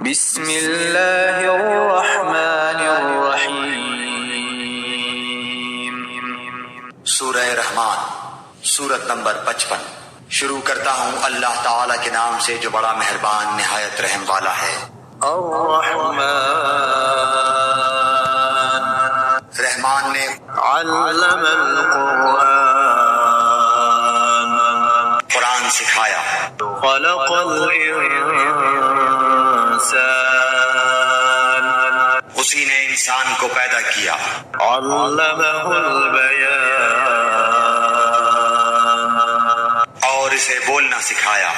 بسم اللہ الرحمن الرحیم۔ سورہ رحمان، سورت نمبر 55۔ شروع کرتا ہوں اللہ تعالیٰ کے نام سے جو بڑا مہربان نہایت رحم والا ہے۔ الرحمن، رحمان نے علم القرآن، قرآن سکھایا۔ خلق الانسان، اسی نے انسان کو پیدا کیا۔ علمہ البیان، اور اسے بولنا سکھایا۔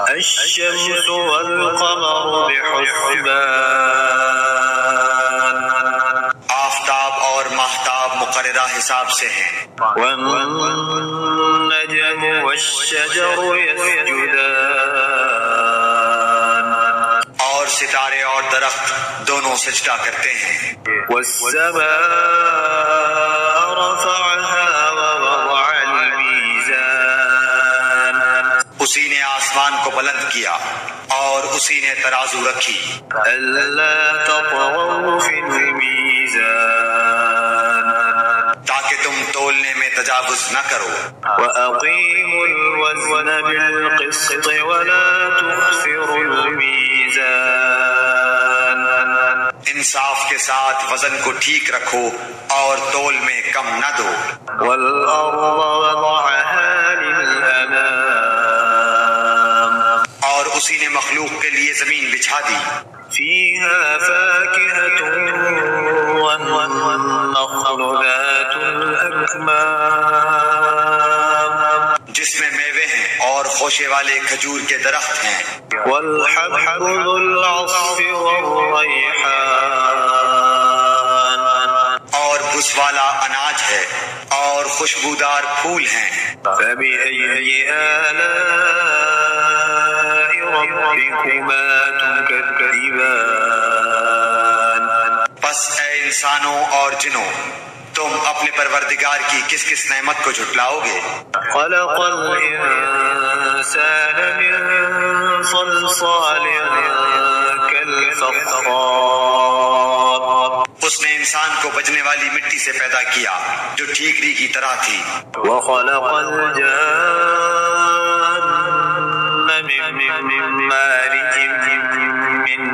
الشمس والقمر بحسبان، آفتاب اور ماہتاب مقررہ حساب سے ہیں۔ والنجم والشجر يسجدان، اور ستارے اور درخت دونوں سجدہ کرتے ہیں۔ والسماء رفعها ووضع الميزان، اسی نے آسمان کو بلند کیا اور اسی نے ترازو رکھی۔ ألا تطغوا في الميزان، تاکہ تم تولنے میں تجاوز نہ کرو۔ وأقيموا الوزن بالقسط ولا تخسروا الميزان، انصاف کے ساتھ وزن کو ٹھیک رکھو اور تول میں کم نہ دو۔ والأرض وضعها للأنام، اور اسی نے مخلوق کے لیے زمین بچھا دی۔ فيها فاكهة والنخل ذات الأكمام، جس میں میوے ہیں اور خوشے والے کھجور کے درخت ہیں۔ والحب ذو العصف والريحان، اور بھس والا اناج ہے اور خوشبودار پھول ہیں۔ فبأي آلاء ربكما تكذبان، پس اے انسانوں اور جنوں، تم اپنے پروردگار کی کس کس نعمت کو جھٹلاؤ گے؟ خلق الإنسان من صلصال كالفخار، اس نے انسان کو بجنے والی مٹی سے پیدا کیا جو ٹھیکری کی طرح تھی۔ وخلق الجان من مارج من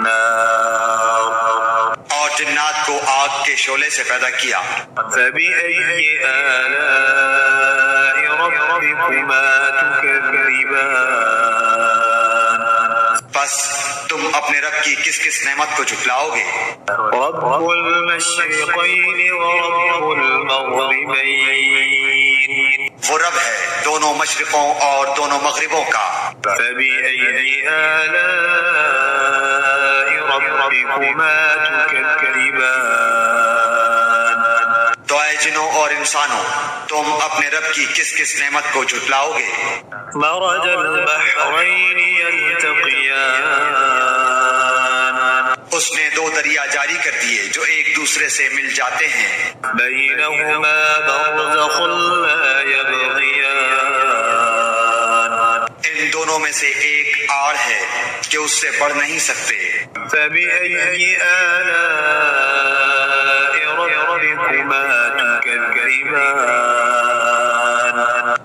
نار، اور جنات کو آگ کے شعلے سے پیدا کیا۔ فبأي آلاء ربكما تكذبان، بس تم اپنے رب کی کس کس نعمت کو جھٹلاؤ گے؟ رب المشرقين ورب المغربين، وہ رب ہے دونوں مشرقوں اور دونوں مغربوں کا۔ فبأي آلاء ربكما تكذبان، تو اے جنوں اور انسانوں، تم اپنے رب کی کس کس نعمت کو جھٹلاؤ گے؟ مرج البحرين يلتقيان، اس نے دو دریا جاری کر دیے جو ایک دوسرے سے مل جاتے ہیں۔ بينهما برزخ لا يبغيان، ان دونوں میں سے ایک آڑ ہے کہ اس سے بڑھ نہیں سکتے۔ فبأي آلاء ربكما تكذبان،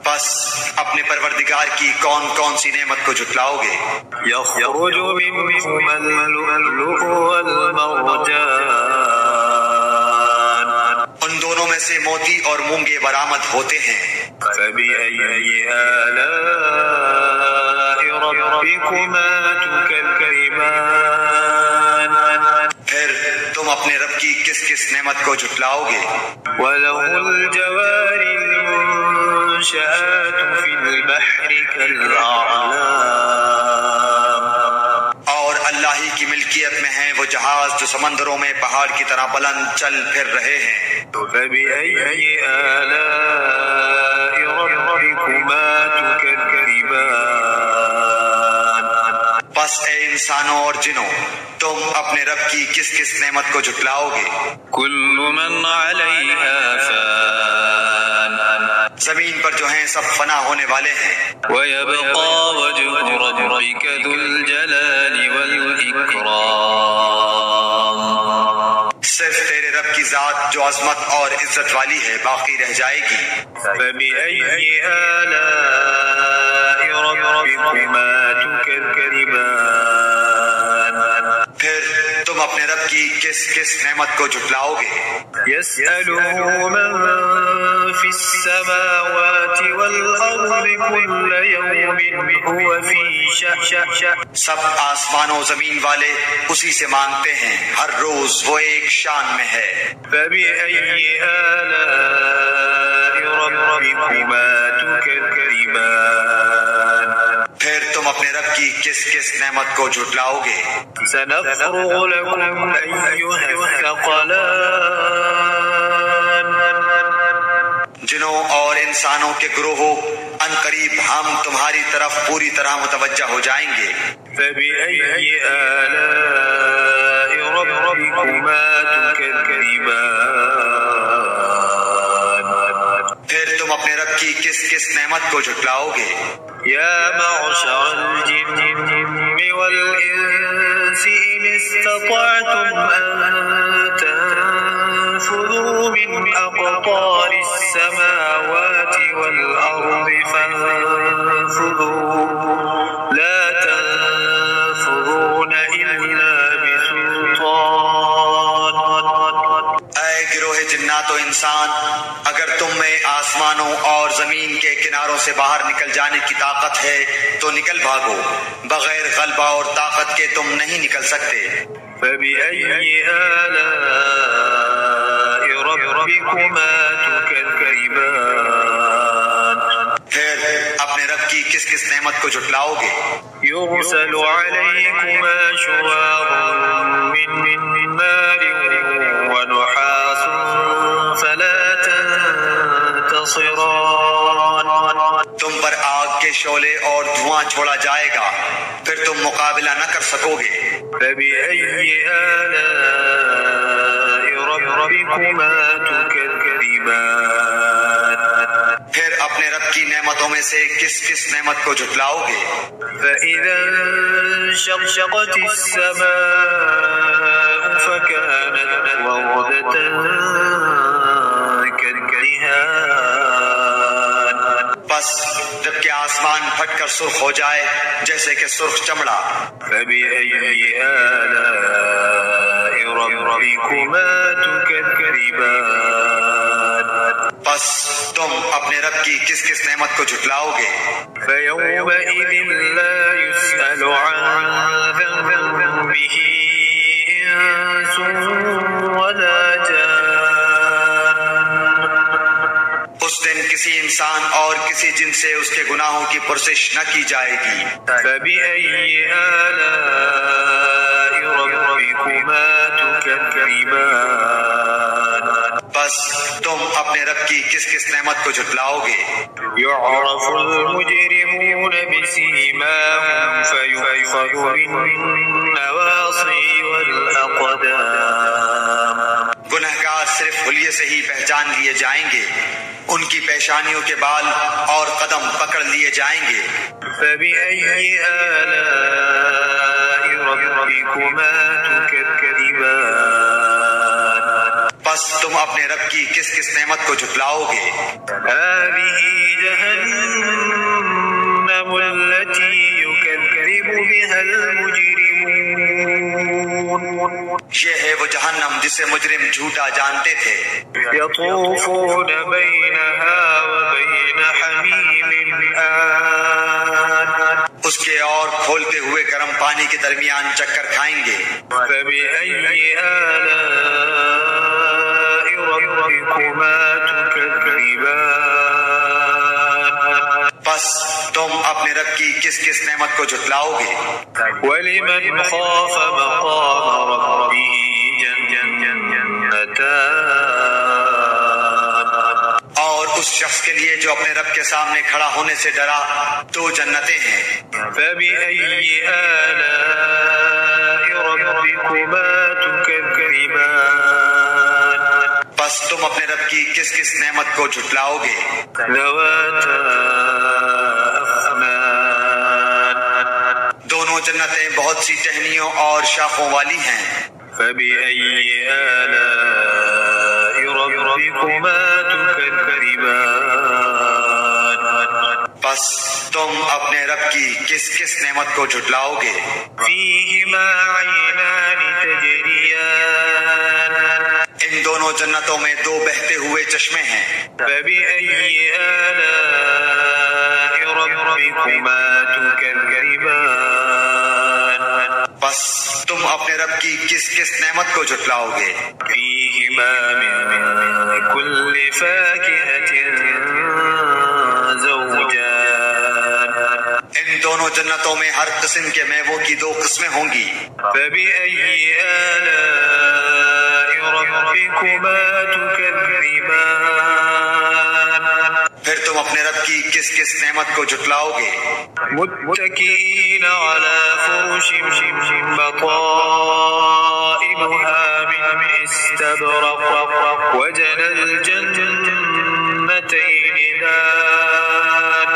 بس اپنے پروردگار کی کون کون سی نعمت کو جھٹلاؤ گے؟ يخرج منهما اللؤلؤ والمرجان، ان دونوں میں سے موتی اور مونگے برآمد ہوتے ہیں۔ فبأي آلاء ربكما تكذبان، پھر تم اپنے رب کی کس کس نعمت کو جھٹلاؤ گے؟ وله الجوار المنشآت في البحر كالأعلام، اور اللہ ہی کی ملکیت میں ہیں وہ جہاز جو سمندروں میں پہاڑ کی طرح بلند چل پھر رہے ہیں۔ فبأي آلاء ربكما تكذبان، بس اے انسانوں اور جنوں، تم اپنے رب کی کس کس نعمت کو جھٹلاؤ گے؟ كل من عليها فان، زمین پر جو ہیں سب فنا ہونے والے ہیں۔ ويبقى وجه ربك ذو الجلال والإكرام، جو عظمت اور عزت والی ہے باقی رہ جائے گی۔ فبأي آلاء ربكما تكذبان پھر تم اپنے رب کی کس کس نعمت کو جھٹلاؤ گے؟ يسأله من في السماوات والأرض كل يوم هو في شأن سب آسمان و زمین والے اسی سے مانگتے ہیں، ہر روز وہ ایک شان میں ہے۔ فبأي آلاء ربكما تكذبان پھر تم اپنے رب کی کس کس نعمت کو جھٹلاؤ گے؟ سنفرغ لكم أيها الثقلان جنوں اور انسانوں کے گروہوں ان قریب ہم تمہاری طرف پوری طرح متوجہ ہو جائیں گے۔ فبأي آلاء ربكما تكذبان پھر تم اپنے رب کی کس کس نعمت کو جھٹلاؤ گے؟ يا معشر الجن والإنس إن استطعتم أن تنفذوا من أقطار السماوات والأرض فانفذوا لا تنفذون إلا بسلطان۔ اے گروہ جنات و انسان، اگر تم میں آسمانوں اور زمین کے کناروں سے باہر نکل جانے کی طاقت ہے تو نکل بھاگو، بغیر غلبہ اور طاقت کے تم نہیں نکل سکتے۔ فبأي آلاء ربكما تكذبان پھر اپنے رب کی کس کس نعمت کو جھٹلاؤ گے؟ يرسل عليكما شواظ من نار ونحاس فلا تنتصران۔ تم پر آگ کے شعلے اور دھواں چھوڑا جائے گا، پھر تم مقابلہ نہ کر سکو گے۔ فبأي آلاء ربكما تكذبان پھر اپنے رب کی نعمتوں میں سے کس کس نعمت کو جھٹلاؤ گے؟ فإذا انشقت السماء فكانت وردة كالدهان بس جب کہ آسمان پھٹ کر سرخ ہو جائے جیسے کہ سرخ چمڑا۔ فبأي آلاء ربكما تكذبان بس تم اپنے رب کی کس کس نعمت کو جھٹلاؤ گے؟ فيومئذ لا يسأل عن ذنبه إنس ولا جان۔ اس دن کسی انسان اور کسی جن سے اس کے گناہوں کی پرسش نہ کی جائے گی۔ فبأي آلاء ربكما تكذبان بس تم اپنے رب کی کس کس نعمت کو جھٹلاؤ گے؟ يعرف المجرمون بسيماهم فيؤخذ بالنواصي والأقدام۔ گنہگار صرف حلیے سے ہی پہچان لیے جائیں گے، ان کی پیشانیوں کے بال اور قدم پکڑ لیے جائیں گے۔ فبأي آلاء ربكما تكذبان بس تم اپنے رب کی کس کس نعمت کو جھٹلاؤ گے؟ هذه جهنم التي يكذب بها المجرمون۔ یہ ہے وہ جہنم جسے مجرم جھوٹا جانتے تھے۔ يطوفون بينها وبين حميم آن اس کے اور کھولتے ہوئے گرم پانی کے درمیان چکر کھائیں گے۔ فبأي آلاء ربكما تكذبان بس تم اپنے رب کی کس کس نعمت کو جھٹلاؤ گے؟ ولمن خاف مقام ربه جنتان اور اس شخص کے لیے جو اپنے رب کے سامنے کھڑا ہونے سے ڈرا 2 جنتیں ہیں۔ فبأي آلاء ربكما تكذبان بس تم اپنے رب کی کس کس نعمت کو جھٹلاؤ گے؟ ذواتا أفنان دونوں جنتیں بہت سی ٹہنیوں اور شاخوں والی ہیں۔ فبأي آلاء ربكما تكذبان بس تم اپنے رب کی کس کس نعمت کو جھٹلاؤ گے؟ فيهما عينان تجريان ان دونوں جنتوں میں دو بہتے ہوئے چشمے ہیں۔ فبأي آلاء ربكما تكذبان بس تم اپنے رب کی کس کس نعمت کو جھٹلاؤ گے؟ فيهما من كل فاكهة زوجان ان دونوں جنتوں میں ہر قسم کے میووں کی دو قسمیں ہوں گی۔ فبأي آلاء ربكما تكذبان پھر تم اپنے رب کی کس کس نعمت کو جھٹلاؤ گے؟ متكئين على فرش بطائنها من استبرق وجنى الجنتين دان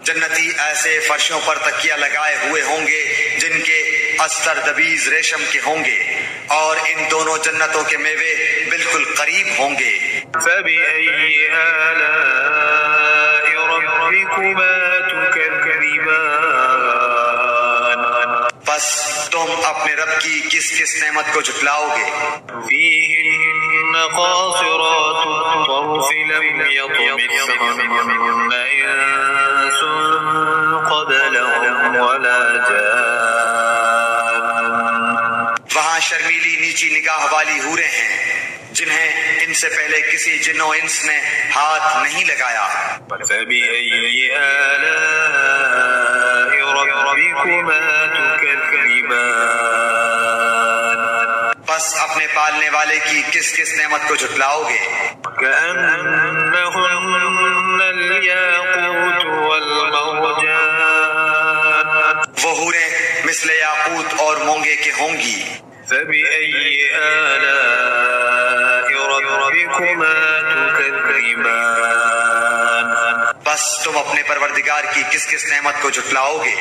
جنتی ایسے فرشوں پر تکیہ لگائے ہوئے ہوں گے جن کے استر دبیز ریشم کے ہوں گے، اور ان دونوں جنتوں کے میوے بالکل قریب ہوں گے۔ فبأي آلاء ربكما تكذبان بس تم اپنے رب کی کس کس نعمت کو جھٹلاؤ گے؟ فيهن قاصرات الطرف لم يطمثهن إنس قبلهم ولا جان وہاں شرمیلی نیچی نگاہ والی حوریں ہیں جنہیں ان سے پہلے کسی جن و انس نے ہاتھ نہیں لگایا۔ فبأي آلاء ربكما تكذبان بس اپنے پالنے والے کی کس کس نعمت کو جھٹلاؤ گے؟ كأنهن الياقوت والمرجان وہ حوریں مثل یاقوت اور مونگے کے ہوں گی۔ فبأي آلاء ربكما تكذبان بس تم اپنے پروردگار کی کس کس نعمت کو جھٹلاؤ گے؟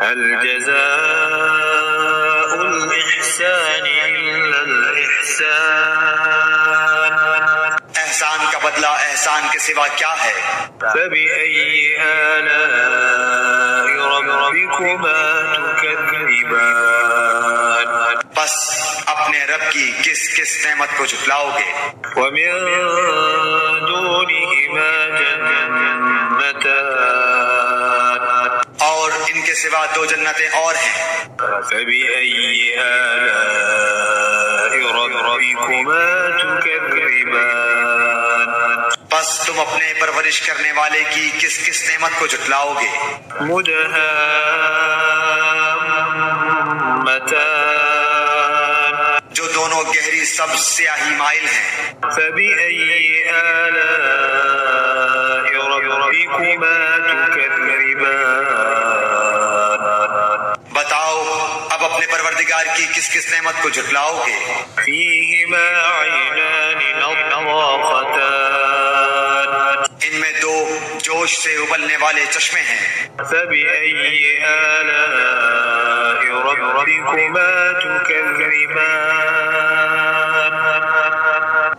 هل جزاء الإحسان إلا الإحسان احسان کا بدلہ احسان کے سوا کیا ہے؟ فبأي آلاء ربكما تكذبان بس اپنے رب کی کس کس نعمت کو جھٹلاؤ گے؟ ومن دونهما جنتان اور ان کے سوا دو جنتیں اور ہیں۔ فبأي آلاء ربكما تكذبان بس تم اپنے پرورش کرنے والے کی کس کس نعمت کو جھٹلاؤ گے؟ مدهامتان جو دونوں گہری سبز سیاہی مائل ہیں۔ فبأي آلاء ربكما تكذبان بتاؤ اب اپنے پروردگار کی کس کس نعمت کو جھٹلاؤ گے؟ فيهما عينان نضاختان ان میں دو جوش سے ابلنے والے چشمے ہیں۔ فبأي آلاء ربكما تكذبان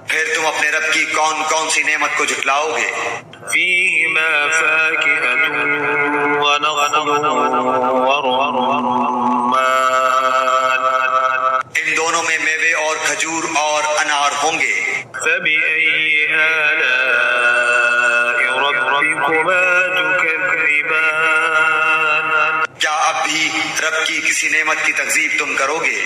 پھر تم اپنے رب کی کون کون سی نعمت کو جھٹلاؤ گے؟ فيهما فاكهة ونخل ورمان ان دونوں میں میوے اور کھجور اور انار ہوں گے۔ فبأي آلاء ربكما تكذبان کیا اب بھی رب کی کسی نعمت کی تکذیب تم کرو گے؟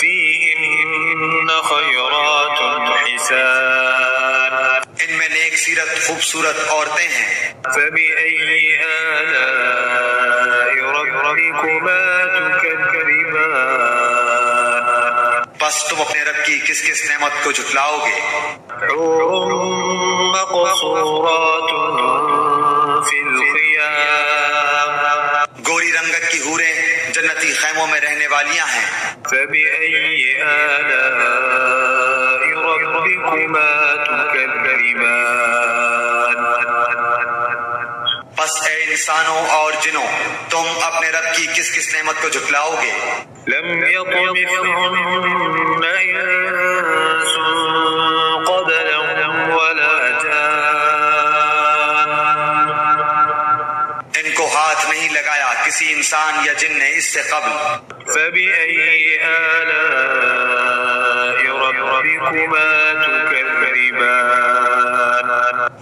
فيهن خيرات حسان ان میں نیک سیرت خوبصورت عورتیں ہیں۔ فبأي آلاء ربكما تكذبان بس تم اپنے رب کی کس کس نعمت کو جھٹلاؤ گے؟ حور مقصورات في الخيام گوری رنگت کی حوریں جنتی خیموں میں رہنے والیاں ہیں۔ فبأي آلاء ربكما تكذبان بس اے انسانوں اور جنوں تم اپنے رب کی کس کس نعمت کو جھٹلاؤ گے؟ لم يطمثهن إنس قبلهم یا جن نے اس سے قبل. فبأي آلاء ربكما تكذبان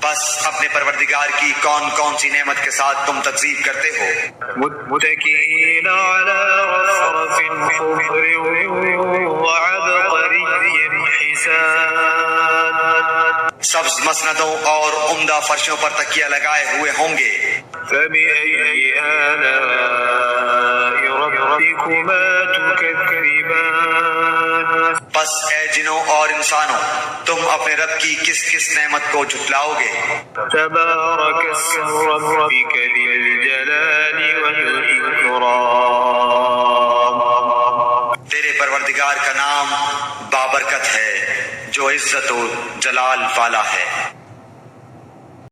بس اپنے پروردگار کی کون کون سی نعمت کے ساتھ تم تکذیب کرتے ہو. متكئين على رفرف خضر وعبقري حسان سبز مسندوں اور عمدہ فرشوں پر تکیہ لگائے ہوئے ہوں گے. فبأي آلاء ربكما تكذبان بس اے جنوں اور انسانوں تم اپنے رب کی کس کس نعمت کو جھٹلاؤ گے. تبارك اسم ربك ذي الجلال والإكرام تیرے پروردگار کا نام بابرکت ہے جو عزت و جلال والا ہے.